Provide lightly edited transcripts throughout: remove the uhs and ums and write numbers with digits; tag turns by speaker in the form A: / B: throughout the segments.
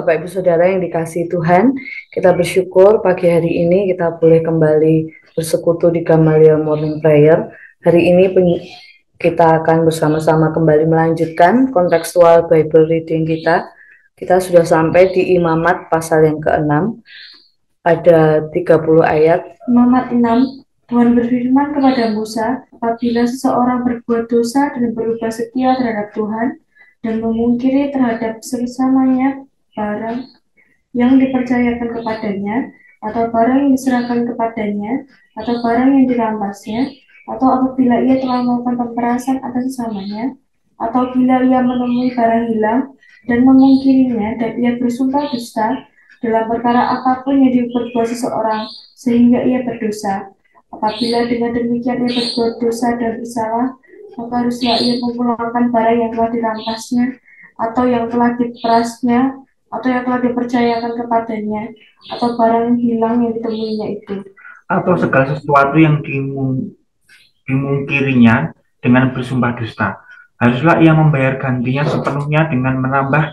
A: Bapak Ibu Saudara yang dikasihi Tuhan, kita bersyukur pagi hari ini kita boleh kembali bersekutu di Gamaliel Morning Prayer. Hari ini kita akan bersama-sama kembali melanjutkan kontekstual Bible reading kita. Kita sudah sampai di Imamat pasal yang ke-6, ada 30 ayat.
B: Imamat 6, Tuhan berfirman kepada Musa, apabila seseorang berbuat dosa dan berubah setia terhadap Tuhan, dan memungkiri terhadap sesamanya barang yang dipercayakan kepadanya, atau barang yang diserahkan kepadanya, atau barang yang dirampasnya, atau apabila ia telah melakukan pemerasan atas sesamanya, atau bila ia menemui barang hilang dan memungkirinya, dan ia bersumpah dusta dalam perkara apapun yang diperbuat seseorang sehingga ia berdosa. Apabila dengan demikian ia berbuat dosa dan bersalah, maka haruslah ia memulangkan barang yang telah dirampasnya, atau yang telah diperasnya, atau yang telah dipercayakan kepadanya, atau barang hilang yang ditemuinya itu,
C: atau segala sesuatu yang dimungkirinya dengan bersumpah dusta. Haruslah ia membayar gantinya sepenuhnya dengan menambah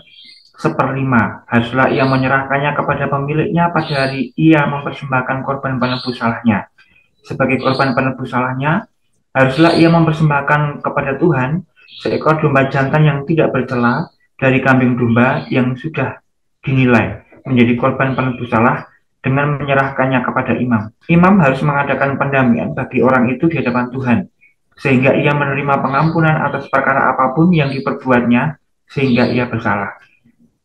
C: 1/5. Haruslah ia menyerahkannya kepada pemiliknya pada hari ia mempersembahkan korban penebus salahnya. Sebagai korban penebus salahnya, haruslah ia mempersembahkan kepada Tuhan seekor domba jantan yang tidak bercela dari kambing domba yang sudah dinilai menjadi korban penebus salah dengan menyerahkannya kepada imam. Imam harus mengadakan pendamaian bagi orang itu di hadapan Tuhan, sehingga ia menerima pengampunan atas perkara apapun yang diperbuatnya sehingga ia bersalah.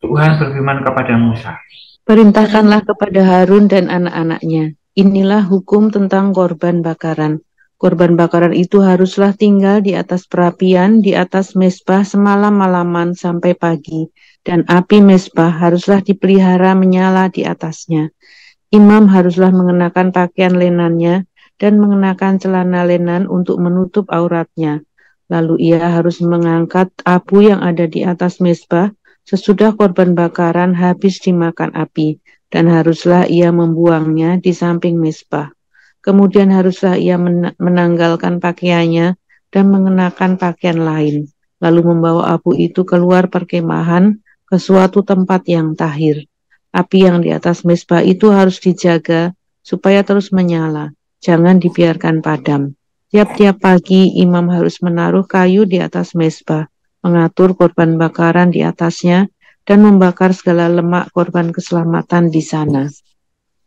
C: Tuhan berfirman kepada Musa,
D: perintahkanlah kepada Harun dan anak-anaknya, inilah hukum tentang korban bakaran. Korban bakaran itu haruslah tinggal di atas perapian, di atas mezbah semalam-malaman sampai pagi, dan api mezbah haruslah dipelihara menyala di atasnya. Imam haruslah mengenakan pakaian lenannya dan mengenakan celana lenan untuk menutup auratnya. Lalu ia harus mengangkat abu yang ada di atas mezbah sesudah korban bakaran habis dimakan api, dan haruslah ia membuangnya di samping mezbah. Kemudian haruslah ia menanggalkan pakaiannya dan mengenakan pakaian lain, lalu membawa abu itu keluar perkemahan ke suatu tempat yang tahir. Api yang di atas mezbah itu harus dijaga supaya terus menyala, jangan dibiarkan padam. Tiap-tiap pagi imam harus menaruh kayu di atas mezbah, mengatur korban bakaran di atasnya, dan membakar segala lemak korban keselamatan di sana.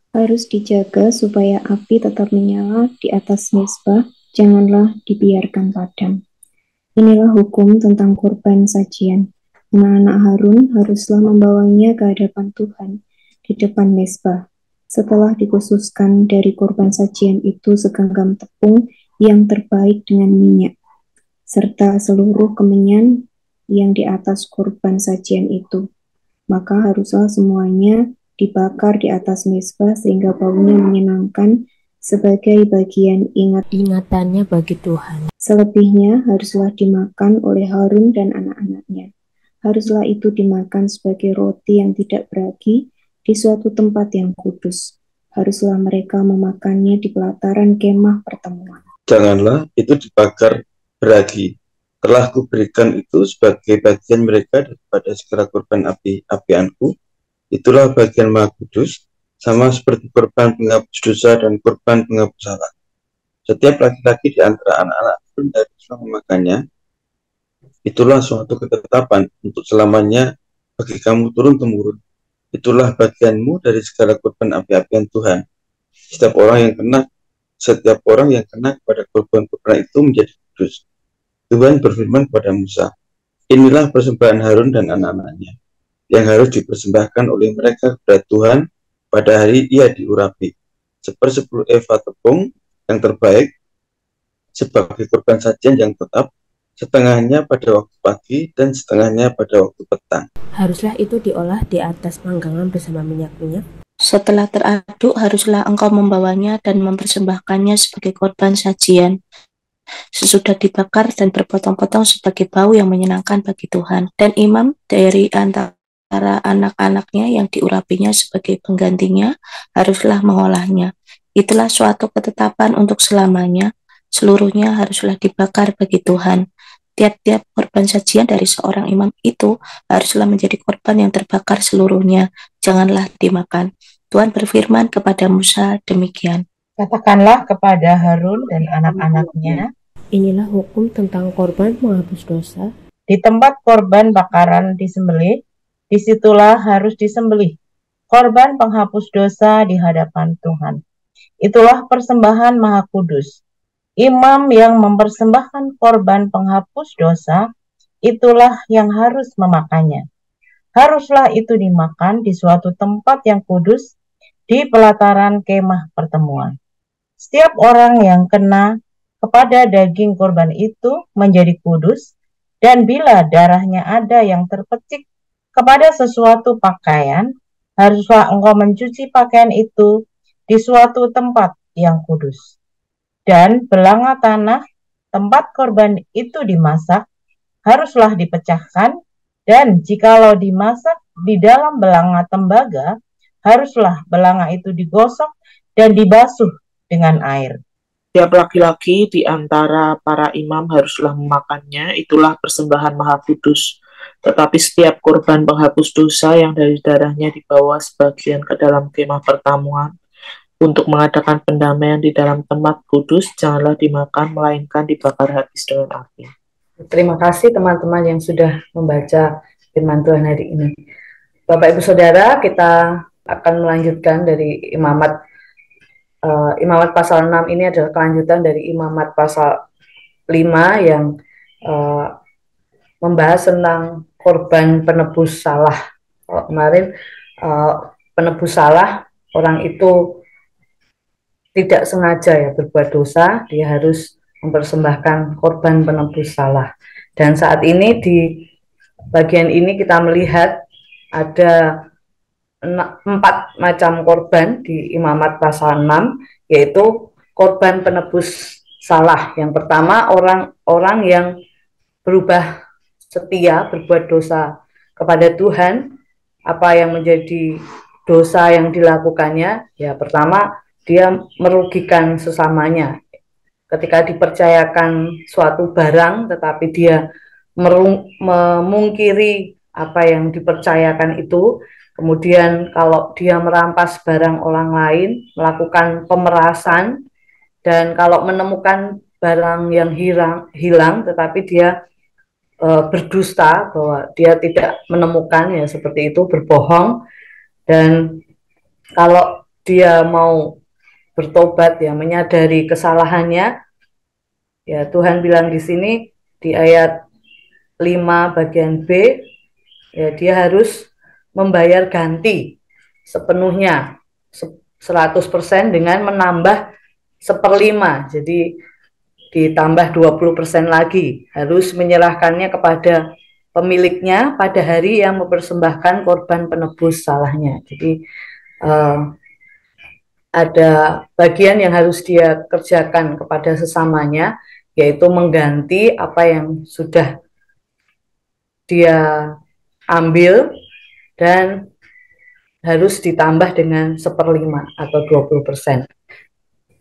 E: Harus dijaga supaya api tetap menyala di atas mezbah, janganlah dibiarkan padam. Inilah hukum tentang korban sajian. Anak-anak Harun haruslah membawanya ke hadapan Tuhan di depan mezbah. Setelah dikhususkan dari korban sajian itu segenggam tepung yang terbaik dengan minyak, serta seluruh kemenyan yang di atas korban sajian itu. Maka haruslah semuanya dibakar di atas mezbah sehingga baunya menyenangkan sebagai bagian ingatannya bagi Tuhan. Selebihnya haruslah dimakan oleh Harun dan anak-anaknya. Haruslah itu dimakan sebagai roti yang tidak beragi di suatu tempat yang kudus. Haruslah mereka memakannya di pelataran kemah pertemuan.
F: Janganlah itu dibakar beragi. Telah kuberikan itu sebagai bagian mereka daripada segala korban api-apianku. Itulah bagian maha kudus, sama seperti korban penghapus dosa dan korban penghapus salah. Setiap laki-laki di antara anak-anak Harun haruslah memakannya. Itulah suatu ketetapan untuk selamanya bagi kamu turun-temurun. Itulah bagianmu dari segala korban api-apian Tuhan. Setiap orang yang kena kepada korban-korban itu menjadi kudus. Tuhan berfirman kepada Musa, inilah persembahan Harun dan anak-anaknya, yang harus dipersembahkan oleh mereka kepada Tuhan pada hari ia diurapi, 10 eva tepung yang terbaik sebagai korban sajian yang tetap, setengahnya pada waktu pagi dan setengahnya pada waktu petang.
G: Haruslah itu diolah di atas panggangan bersama minyak-minyak.
H: Setelah teraduk, haruslah engkau membawanya dan mempersembahkannya sebagai korban sajian, sesudah dibakar dan berpotong-potong sebagai bau yang menyenangkan bagi Tuhan. Dan imam dari antara anak-anaknya yang diurapinya sebagai penggantinya haruslah mengolahnya. Itulah suatu ketetapan untuk selamanya. Seluruhnya haruslah dibakar bagi Tuhan. Tiap-tiap korban sajian dari seorang imam itu haruslah menjadi korban yang terbakar seluruhnya, janganlah dimakan. Tuhan berfirman kepada Musa demikian.
I: Katakanlah kepada Harun dan anak-anaknya,
G: Inilah hukum tentang korban menghapus dosa.
I: di tempat korban bakaran disembelih, disitulah harus disembelih korban penghapus dosa di hadapan Tuhan. Itulah persembahan Maha Kudus. Imam yang mempersembahkan korban penghapus dosa, itulah yang harus memakannya. Haruslah itu dimakan di suatu tempat yang kudus, di pelataran kemah pertemuan. Setiap orang yang kena kepada daging korban itu menjadi kudus, dan bila darahnya ada yang terpecik kepada sesuatu pakaian, haruslah engkau mencuci pakaian itu di suatu tempat yang kudus. Dan belanga tanah tempat korban itu dimasak haruslah dipecahkan, dan jikalau dimasak di dalam belanga tembaga, haruslah belanga itu digosok dan dibasuh dengan air.
J: Tiap laki-laki di antara para imam haruslah memakannya, itulah persembahan Maha Kudus. Tetapi setiap korban penghapus dosa yang dari darahnya dibawa sebagian ke dalam kemah pertemuan untuk mengadakan pendamaian di dalam tempat kudus, janganlah dimakan, melainkan dibakar habis dengan api.
A: Terima kasih teman-teman yang sudah membaca firman Tuhan hari ini. Bapak Ibu Saudara, kita akan melanjutkan dari imamat. Imamat pasal 6 ini adalah kelanjutan dari imamat pasal 5 yang membahas tentang korban penebus salah. Kalau kemarin penebus salah, orang itu tidak sengaja ya berbuat dosa, dia harus mempersembahkan korban penebus salah. Dan saat ini di bagian ini kita melihat ada 4 macam korban di imamat pasal 6, yaitu korban penebus salah. Yang pertama, orang-orang yang berubah setia, berbuat dosa kepada Tuhan. Apa yang menjadi dosa yang dilakukannya? Ya, pertama, dia merugikan sesamanya. Ketika dipercayakan suatu barang, tetapi dia memungkiri apa yang dipercayakan itu. Kemudian kalau dia merampas barang orang lain, melakukan pemerasan, dan kalau menemukan barang yang hilang tetapi dia berdusta bahwa dia tidak menemukan, ya seperti itu, berbohong. Dan kalau dia mau bertobat, ya menyadari kesalahannya, ya Tuhan bilang di sini di ayat 5 bagian B, ya dia harus membayar ganti sepenuhnya 100% dengan menambah 1/5, jadi ditambah 20% lagi, harus menyerahkannya kepada pemiliknya pada hari yang mempersembahkan korban penebus salahnya. Jadi ada bagian yang harus dia kerjakan kepada sesamanya, yaitu mengganti apa yang sudah dia ambil, dan harus ditambah dengan 1/5 atau 20%.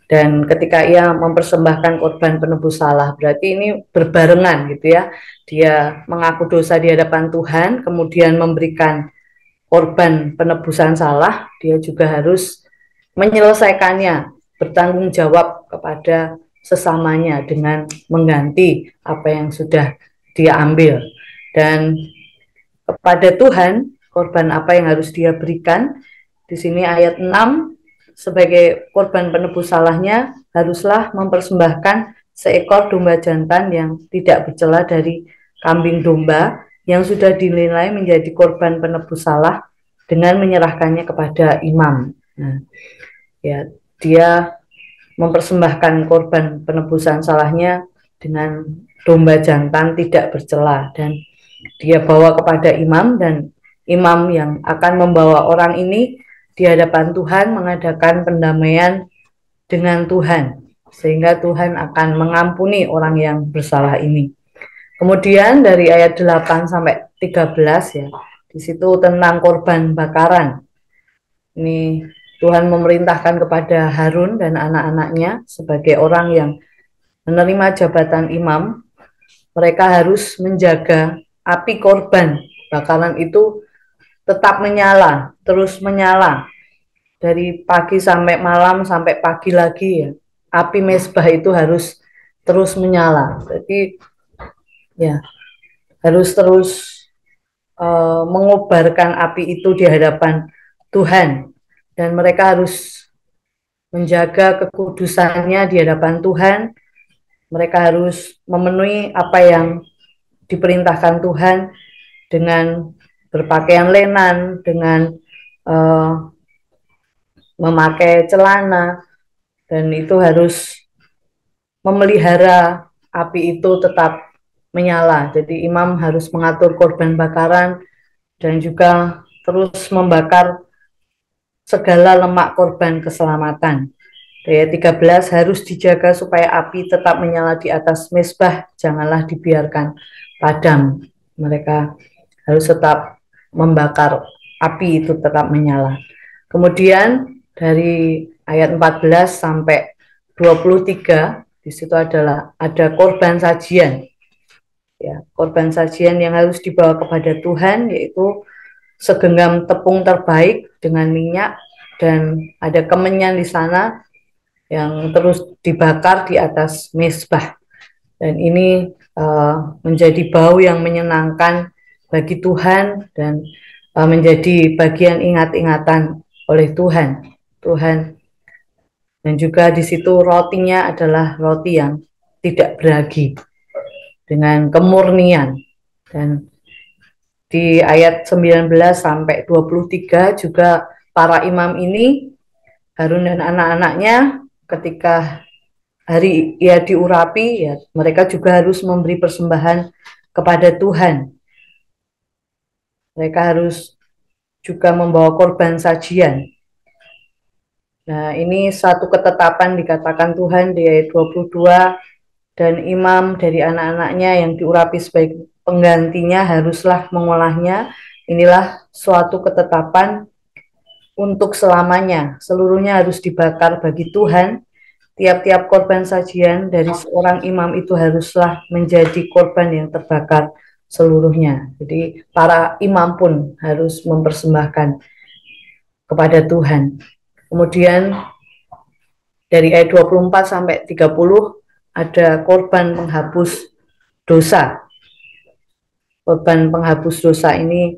A: Dan ketika ia mempersembahkan korban penebus salah, berarti ini berbarengan gitu ya. Dia mengaku dosa di hadapan Tuhan, kemudian memberikan korban penebusan salah, dia juga harus menyelesaikannya, bertanggung jawab kepada sesamanya dengan mengganti apa yang sudah dia ambil. Dan kepada Tuhan, korban apa yang harus dia berikan? Di sini ayat 6, sebagai korban penebus salahnya haruslah mempersembahkan seekor domba jantan yang tidak bercela dari kambing domba yang sudah dinilai menjadi korban penebus salah, dengan menyerahkannya kepada imam. Nah, ya, dia mempersembahkan korban penebusan salahnya dengan domba jantan tidak bercela, dan dia bawa kepada imam, dan imam yang akan membawa orang ini di hadapan Tuhan mengadakan pendamaian dengan Tuhan, sehingga Tuhan akan mengampuni orang yang bersalah ini. Kemudian dari ayat 8 sampai 13 ya, di situ tentang korban bakaran. Ini Tuhan memerintahkan kepada Harun dan anak-anaknya sebagai orang yang menerima jabatan imam mereka harus menjaga api korban bakaran itu tetap menyala, terus menyala dari pagi sampai malam sampai pagi lagi ya. Api mezbah itu harus terus menyala. Jadi ya harus terus mengobarkan api itu di hadapan Tuhan, dan mereka harus menjaga kekudusannya di hadapan Tuhan. Mereka harus memenuhi apa yang diperintahkan Tuhan dengan berpakaian lenan, dengan memakai celana, dan itu harus memelihara api itu tetap menyala. Jadi imam harus mengatur korban bakaran dan juga terus membakar segala lemak korban keselamatan. Ayat 13, harus dijaga supaya api tetap menyala di atas mezbah, janganlah dibiarkan padam. Mereka harus tetap membakar api itu tetap menyala. Kemudian dari ayat 14 sampai 23, di situ ada korban sajian. Ya, korban sajian yang harus dibawa kepada Tuhan, yaitu segenggam tepung terbaik dengan minyak, dan ada kemenyan di sana yang terus dibakar di atas mezbah. Dan ini menjadi bau yang menyenangkan bagi Tuhan dan menjadi bagian ingat-ingatan oleh Tuhan. Dan juga di situ rotinya adalah roti yang tidak beragi, dengan kemurnian. Dan di ayat 19 sampai 23 juga para imam ini, Harun dan anak-anaknya, ketika hari ia diurapi, ya mereka juga harus memberi persembahan kepada Tuhan. Mereka harus juga membawa korban sajian. Nah, ini satu ketetapan dikatakan Tuhan di ayat 22, dan imam dari anak-anaknya yang diurapi sebagai penggantinya haruslah mengolahnya. Inilah suatu ketetapan untuk selamanya. Seluruhnya harus dibakar bagi Tuhan. Tiap-tiap korban sajian dari seorang imam itu haruslah menjadi korban yang terbakar seluruhnya. Jadi para imam pun harus mempersembahkan kepada Tuhan. Kemudian dari ayat 24 sampai 30 ada korban penghapus dosa. Korban penghapus dosa ini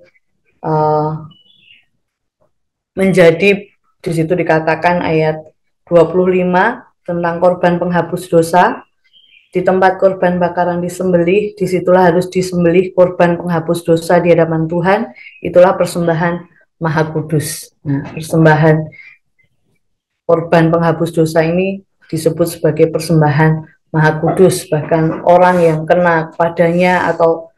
A: menjadi, di situ dikatakan ayat 25 tentang korban penghapus dosa. Di tempat korban bakaran disembelih, disitulah harus disembelih korban penghapus dosa di hadapan Tuhan. Itulah persembahan Maha Kudus. Nah, persembahan korban penghapus dosa ini disebut sebagai persembahan Maha Kudus. Bahkan orang yang kena padanya atau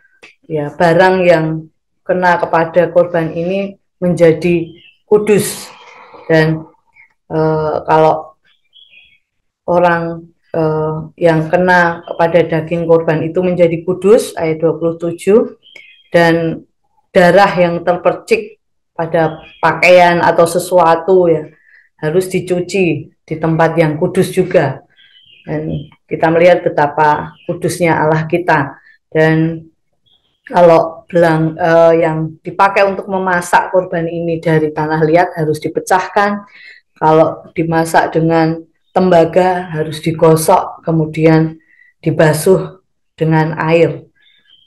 A: ya barang yang kena kepada korban ini menjadi kudus. Dan kalau orang yang kena kepada daging korban itu menjadi kudus, ayat 27, dan darah yang terpercik pada pakaian atau sesuatu ya harus dicuci di tempat yang kudus juga. Dan kita melihat betapa kudusnya Allah kita. Dan kalau belang yang dipakai untuk memasak korban ini dari tanah liat harus dipecahkan. Kalau dimasak dengan tembaga harus digosok, kemudian dibasuh dengan air.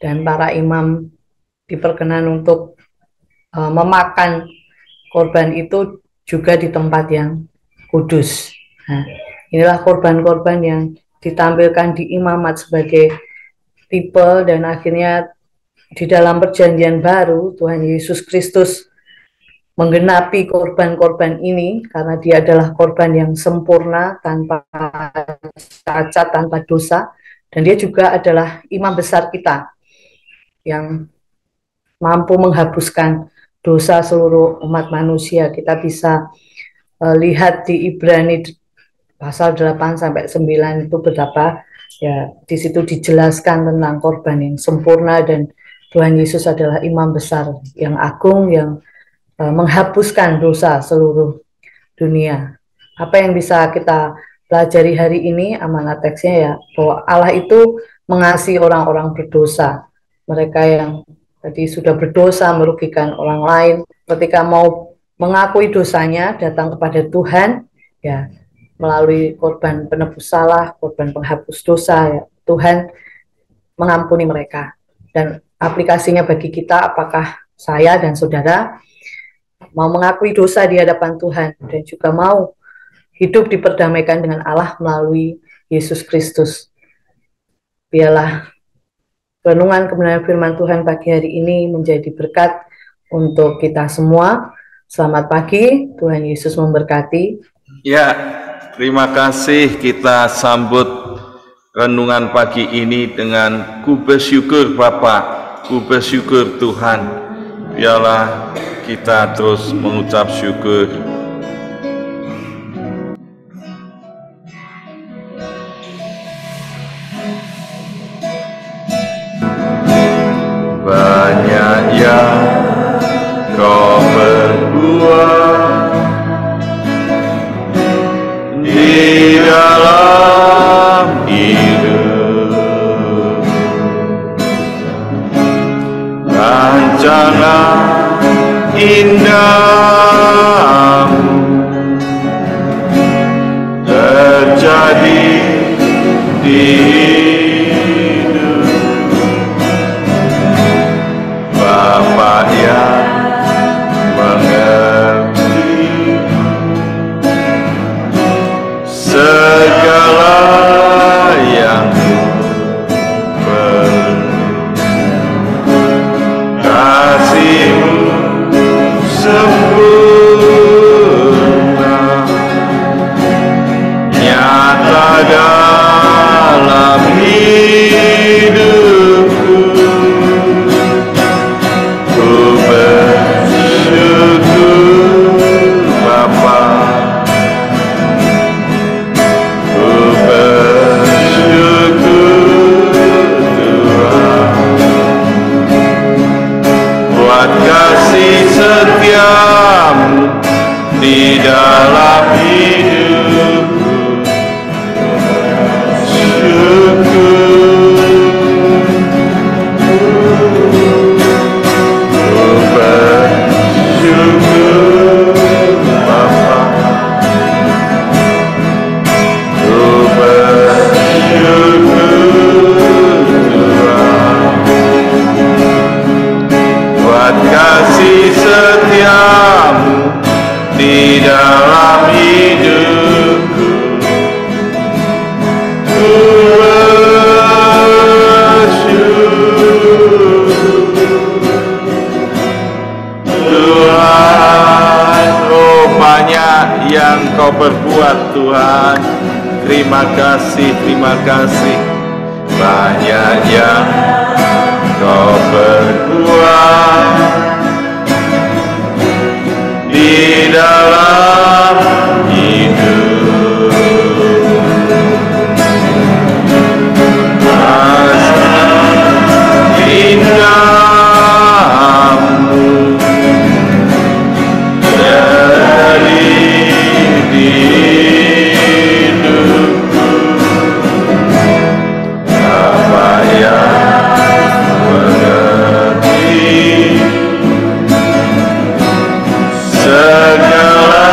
A: Dan para imam diperkenan untuk memakan korban itu juga di tempat yang kudus. Nah, inilah korban-korban yang ditampilkan di imamat sebagai tipe, dan akhirnya di dalam perjanjian baru Tuhan Yesus Kristus menggenapi korban-korban ini karena dia adalah korban yang sempurna, tanpa cacat, tanpa dosa, dan dia juga adalah imam besar kita yang mampu menghapuskan dosa seluruh umat manusia. Kita bisa lihat di Ibrani pasal 8 sampai 9 itu betapa ya di situ dijelaskan tentang korban yang sempurna, dan Tuhan Yesus adalah imam besar yang agung yang menghapuskan dosa seluruh dunia. Apa yang bisa kita pelajari hari ini, amanat teksnya ya, bahwa Allah itu mengasihi orang-orang berdosa, mereka yang tadi sudah berdosa merugikan orang lain. Ketika mau mengakui dosanya, datang kepada Tuhan, ya melalui korban penebus salah, korban penghapus dosa, ya Tuhan mengampuni mereka. Dan aplikasinya bagi kita, apakah saya dan saudara mau mengakui dosa di hadapan Tuhan dan juga mau hidup diperdamaikan dengan Allah melalui Yesus Kristus. Biarlah renungan kebenaran firman Tuhan pagi hari ini menjadi berkat untuk kita semua. Selamat pagi, Tuhan Yesus memberkati.
K: Ya, terima kasih. Kita sambut renungan pagi ini dengan ku bersyukur Bapa, ku bersyukur Tuhan. Biarlah kita terus mengucap syukur. Banyak yang kau berbuat di dalam hidup, rencana indahmu terjadi di hidup Bapa yang mengerti segala yang perlu. Kasih-Mu sempurna nyata dalam hidupku. Ku bersyukur Bapa, ku bersyukur Tuhan buat kasih setiamu di dalam hidupku. Syukur, ku bersyukur Bapa, ku bersyukur Tuhan buat kasih setiamu di dalam hidupku. Ku bersyukur Tuhan, oh banyak yang kau berbuat Tuhan. Terima kasih, terima kasih. Banyak yang kau berbuat di dalam hidup. Indahmu dari hidupku. Apa yang mengerti segala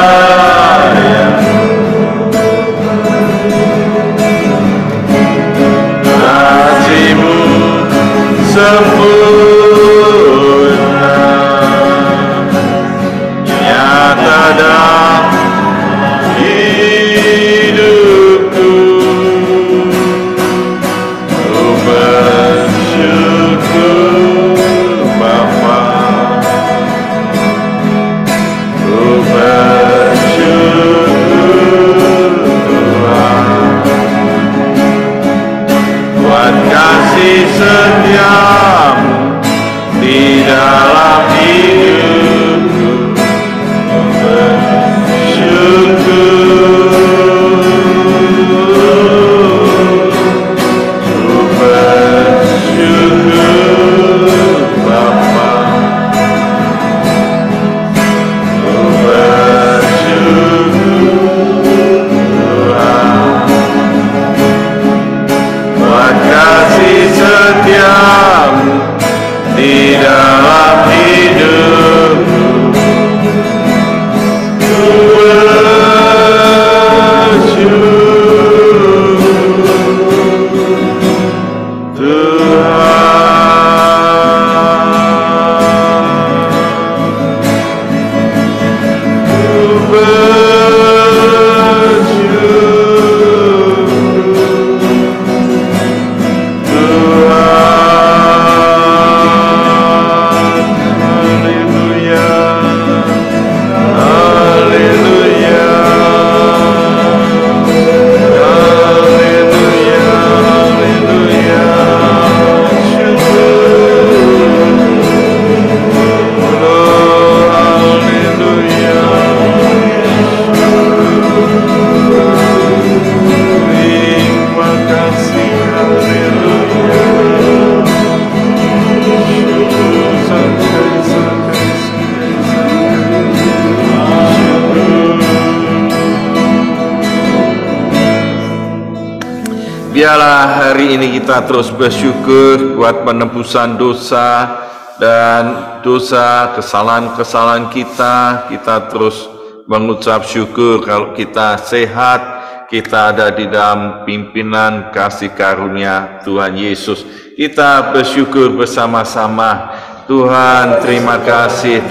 K: Biarlah hari ini kita terus bersyukur buat penebusan dosa dan dosa kesalahan-kesalahan kita. Kita terus mengucap syukur kalau kita sehat, kita ada di dalam pimpinan kasih karunia Tuhan Yesus. Kita bersyukur bersama-sama. Tuhan, terima kasih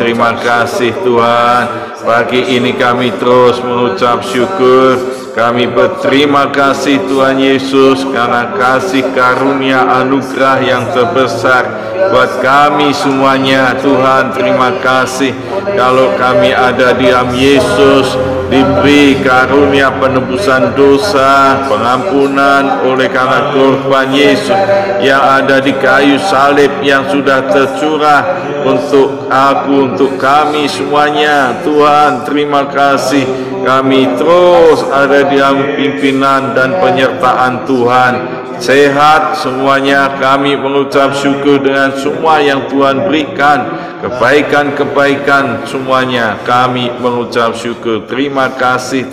K: Tuhan. Pagi ini kami terus mengucap syukur. Kami berterima kasih Tuhan Yesus karena kasih karunia anugerah yang terbesar buat kami semuanya. Tuhan, terima kasih kalau kami ada di dalam Yesus, diberi karunia penebusan dosa, pengampunan oleh karena korban Yesus yang ada di kayu salib yang sudah tercurah untuk aku, untuk kami semuanya. Tuhan, terima kasih. Kami terus ada di dalam pimpinan dan penyertaan Tuhan. Sehat semuanya, kami mengucap syukur dengan semua yang Tuhan berikan. Kebaikan-kebaikan semuanya, kami mengucap syukur. Terima kasih.